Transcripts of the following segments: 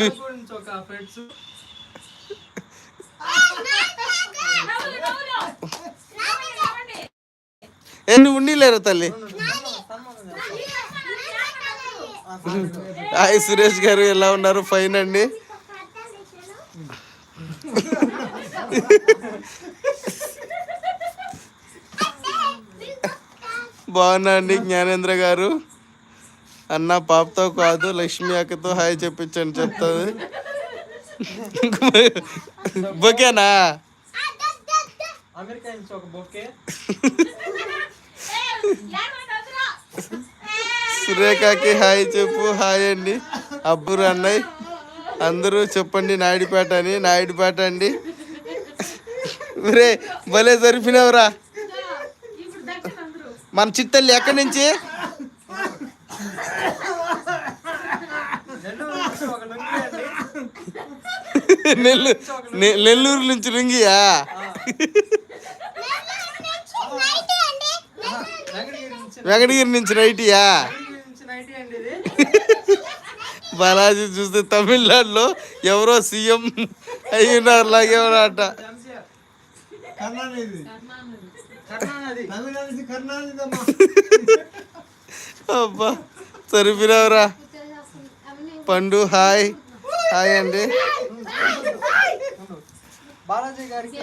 గురించి ఒక ఫ్రెండ్స్ ఎన్ని ఉండిలేరు తల్లి. హాయ్ సురేష్ గారు, ఎలా ఉన్నారు? ఫైన్ అండి. బాగున్నా అండి. జ్ఞానేంద్ర గారు, అన్న పాపతో కాదు లక్ష్మి అక్కతో హాయ్ చెప్పించండి చెప్తుంది. బొకేనా? అమెరికా నుంచి ఒక బొకే. సురేఖకి హాయ్ చెప్పు. హాయ్ అండి. అబ్బురు అన్నయ్య అందరూ చెప్పండి. నాయుడుపేట అని. నాయుడుపేట అండి. రే భలే జరిపినవురా. మన చిత్తల్లి ఎక్కడి నుంచి? నెల్లూరు నుంచి లుంగియా? వెంకటగిరి నుంచి నైటియా? బాలాజీ చూస్తే తమిళనాడులో ఎవరో సీఎం అయినారు లాగేవారట. అబ్బా సరిపినవరా. పండు హాయ్. హాయ్ అండి.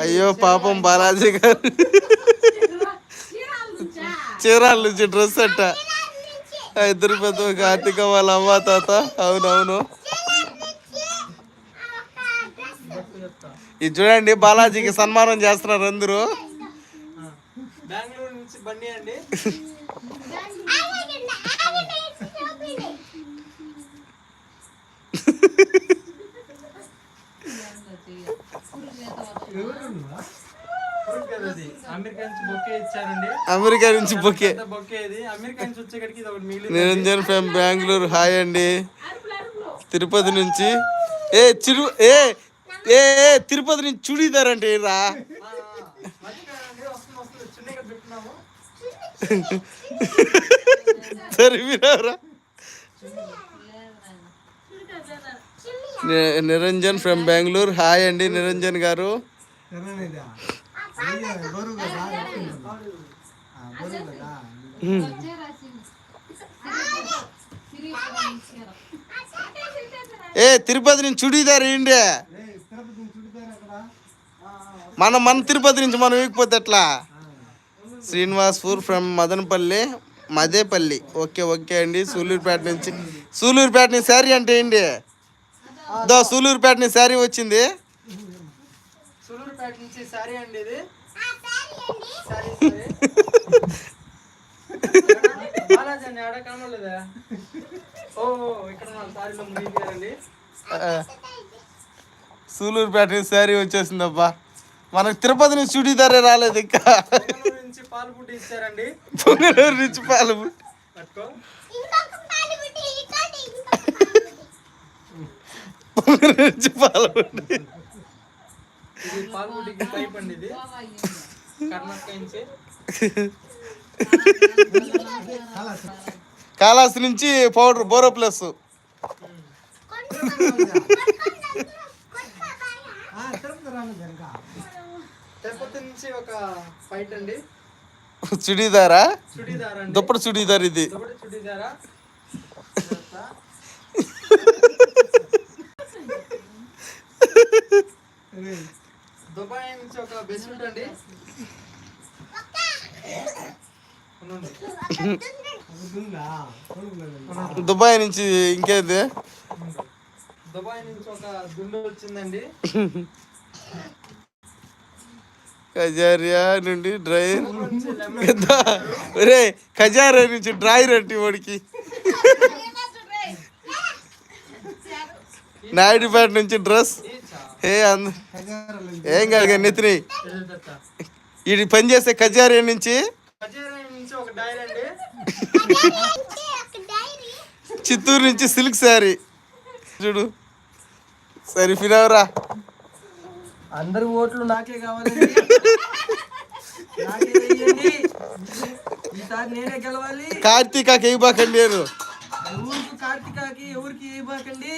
అయ్యో పాపం బాలాజీ గారు చీరాల నుంచి డ్రెస్ అట్ట. ఇద్దరు పెద్ద కార్తీక వాళ్ళ అమ్మ తాత. అవునవును. ఇది చూడండి, బాలాజీకి సన్మానం చేస్తున్నారు అందరూ. బెంగళూరు నుంచి బండి అండి. అమెరికా నుంచి bouquet. Niranjan from Bengaluru hi అండి. తిరుపతి నుంచి తిరుపతి నుంచి చుడీదార్ అంటే రా. సరిపోరా. నిరంజన్ ఫ్రమ్ బెంగళూరు హాయ్ అండి. నిరంజన్ గారు తిరుపతి నుంచి చుడీదార్ ఏంటి? మన తిరుపతి నుంచి మనం ఇకపోతే ఎట్లా? శ్రీనివాస్పూర్ ఫ్రమ్ మదేపల్లి. ఓకే ఓకే అండి. సూలూరుపేట నుంచి శారీ అంటే ఏంటి? సూలూరుపేట నుంచి శారీ వచ్చింది. సూలూరుపేట నుంచి శారీ అండి ఇది. సూలూరుపేట నుంచి శారీ వచ్చేసిందబ్బా. మనకు తిరుపతి నుంచి చుడీదారే రాలేదు ఇంకా. పొంగనూరు నుంచి పాలబుట్టి ఇచ్చారండి. పొంగనూరు నుంచి పాలబుట్టి. పాలబుట్టికి పైప్ అండి ఇది. కర్ణాటక నుంచి. కాళాస్తి నుంచి పౌడర్ బోరో ప్లస్. తిరుపతి నుంచి ఒక ఫైట్ అండి. చుడీదారా? చుడీదార్ అండి. దుప్పటి చుడీదార్ ఇది. చుడీదారా? దుబాయ్ నుంచి ఒక బెడ్షీట్ అండి. దుబాయ్ నుంచి ఇంకేది? దుబాయ్ నుంచి ఒక దుండు వచ్చిందండి. ఖజారియా నుండి డ్రైర్. ఖజారియా నుంచి డ్రైర్ అంటే వాడికి. నాయుడుపేట నుంచి డ్రెస్. ఏం కాదు నెత్తిని. ఇది పని చేసే ఖజారియా నుంచి. చిత్తూరు నుంచి సిల్క్ శారీ. చూడు సరిపోయినవరా. అందరు ఓట్లు నాకే కావాలి. ఈసారి నేనే గెలవాలి. కార్తీకాకి ఇవ్వకండి. నేను ఊరికి కార్తీకాకి ఎవరికి ఇవ్వకండి.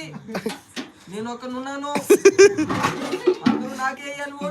నేను ఒకనున్నాను అందరూ నాకే వేయాలి ఓటు.